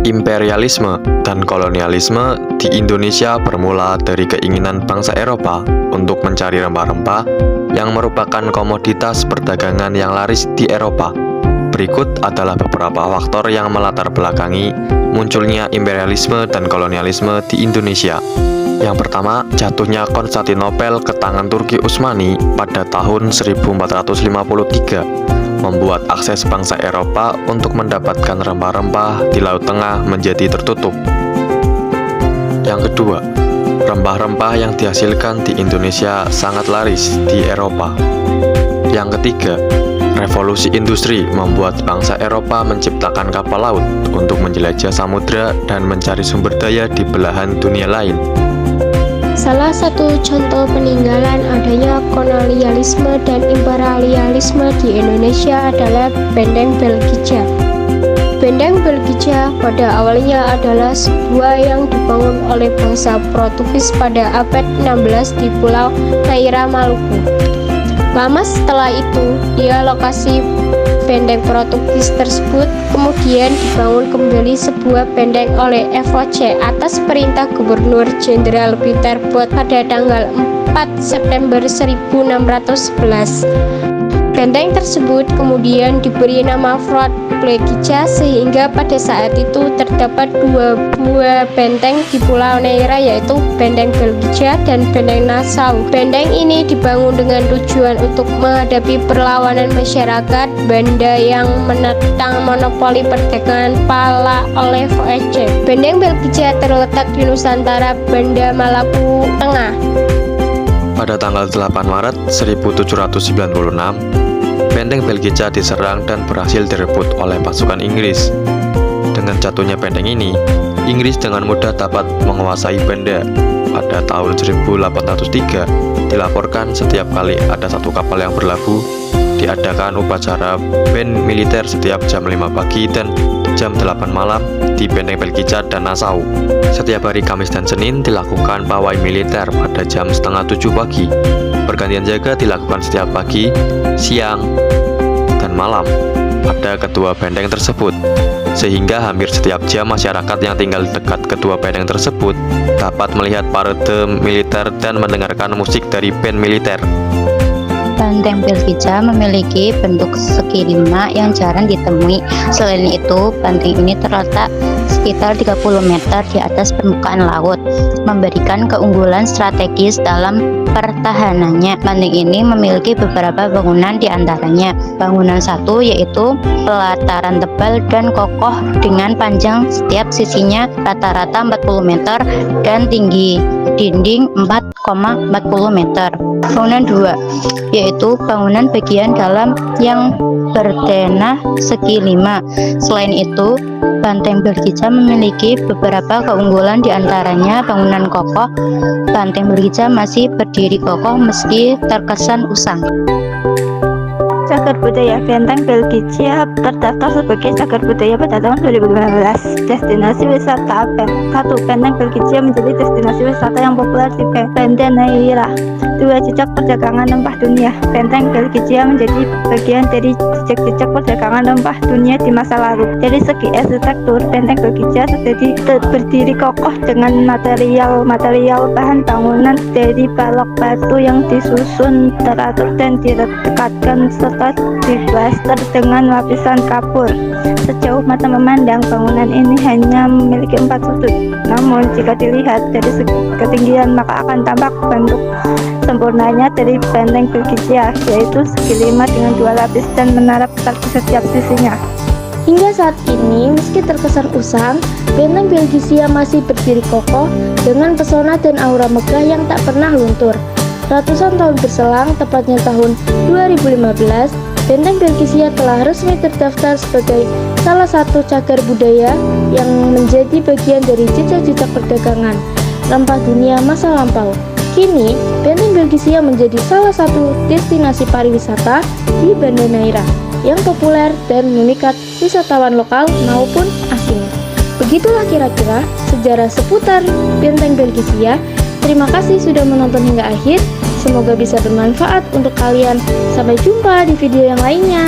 Imperialisme dan kolonialisme di Indonesia bermula dari keinginan bangsa Eropa untuk mencari rempah-rempah yang merupakan komoditas perdagangan yang laris di Eropa. Berikut adalah beberapa faktor yang melatar belakangi munculnya imperialisme dan kolonialisme di Indonesia. Yang pertama, jatuhnya Konstantinopel ke tangan Turki Utsmani pada tahun 1453 membuat akses bangsa Eropa untuk mendapatkan rempah-rempah di Laut Tengah menjadi tertutup. Yang kedua, rempah-rempah yang dihasilkan di Indonesia sangat laris di Eropa. Yang ketiga, revolusi industri membuat bangsa Eropa menciptakan kapal laut untuk menjelajah samudra dan mencari sumber daya di belahan dunia lain. Salah satu contoh peninggalan adanya kolonialisme dan imperialisme di Indonesia adalah Benteng Belgija. Benteng Belgija pada awalnya adalah sebuah yang dibangun oleh bangsa Portugis pada abad 16 di Pulau Naira, Maluku. Lama setelah itu, lokasi benteng Portugis tersebut kemudian dibangun kembali sebuah benteng oleh FOC atas perintah Gubernur Jenderal Peter Both pada tanggal 4 September 1611. Benteng tersebut kemudian diberi nama Fort Belgija sehingga pada saat itu terdapat dua buah benteng di Pulau Neira, yaitu Benteng Belgija dan Benteng Nassau. Benteng ini dibangun dengan tujuan untuk menghadapi perlawanan masyarakat Banda yang menentang monopoli perdagangan pala oleh VOC. Benteng Belgija terletak di Nusantara, Banda, Maluku Tengah. Pada tanggal 8 Maret 1796, Benteng Belgija diserang dan berhasil direbut oleh pasukan Inggris. Dengan jatuhnya benteng ini, Inggris dengan mudah dapat menguasai Banda. Pada tahun 1803, dilaporkan setiap kali ada satu kapal yang berlabuh, diadakan upacara band militer setiap jam 5 pagi dan jam 8 malam di Benteng Belgija dan Nassau. Setiap hari Kamis dan Senin dilakukan pawai militer pada jam setengah 7 pagi. Pergantian jaga dilakukan setiap pagi, siang, dan malam pada kedua benteng tersebut, sehingga hampir setiap jam masyarakat yang tinggal dekat kedua benteng tersebut dapat melihat parade militer dan mendengarkan musik dari band militer. Benteng Belgija memiliki bentuk segi 5 yang jarang ditemui. Selain itu, benteng ini terletak sekitar 30 meter di atas permukaan laut, memberikan keunggulan strategis dalam pertahanannya. Benteng ini memiliki beberapa bangunan, di antaranya bangunan satu yaitu pelataran tebal dan kokoh dengan panjang setiap sisinya rata-rata 40 meter dan tinggi dinding 4,40 meter. Bangunan 2 yaitu bangunan bagian dalam yang berdenah segi 5. Selain itu, Benteng Belgija memiliki beberapa keunggulan, di antaranya bangunan kokoh. Benteng Belgija masih berdiri kokoh meski terkesan usang. Cagar budaya Benteng Belgija terdaftar sebagai cagar budaya pada tahun 2015. Destinasi wisata 1. Benteng Belgija menjadi destinasi wisata yang populer di Banda Neira. 2. Jejak perdagangan rempah dunia. Benteng Belgija menjadi bagian dari jejak perdagangan rempah dunia di masa lalu. Dari segi arsitektur, Benteng Belgija berdiri kokoh dengan material bahan bangunan dari balok batu yang disusun teratur dan direkatkan serta diplaster dengan lapisan kapur. Sejauh mata memandang, bangunan ini hanya memiliki 4 sudut. Namun jika dilihat dari segi ketinggian, maka akan tampak bentuk sempurnanya dari Benteng Belgija, yaitu segi 5 dengan 2 lapis dan menara besar di setiap sisinya. Hingga saat ini, meski terkesan usang, Benteng Belgija masih berdiri kokoh dengan pesona dan aura megah yang tak pernah luntur. Ratusan tahun berselang, tepatnya tahun 2015, Benteng Belgija telah resmi terdaftar sebagai salah satu cagar budaya yang menjadi bagian dari jejak-jejak perdagangan rempah dunia masa lampau. Kini, Benteng Belgija menjadi salah satu destinasi pariwisata di Banda Neira yang populer dan memikat wisatawan lokal maupun asing. Begitulah kira-kira sejarah seputar Benteng Belgija. Terima kasih sudah menonton hingga akhir. Semoga bisa bermanfaat untuk kalian. Sampai jumpa di video yang lainnya.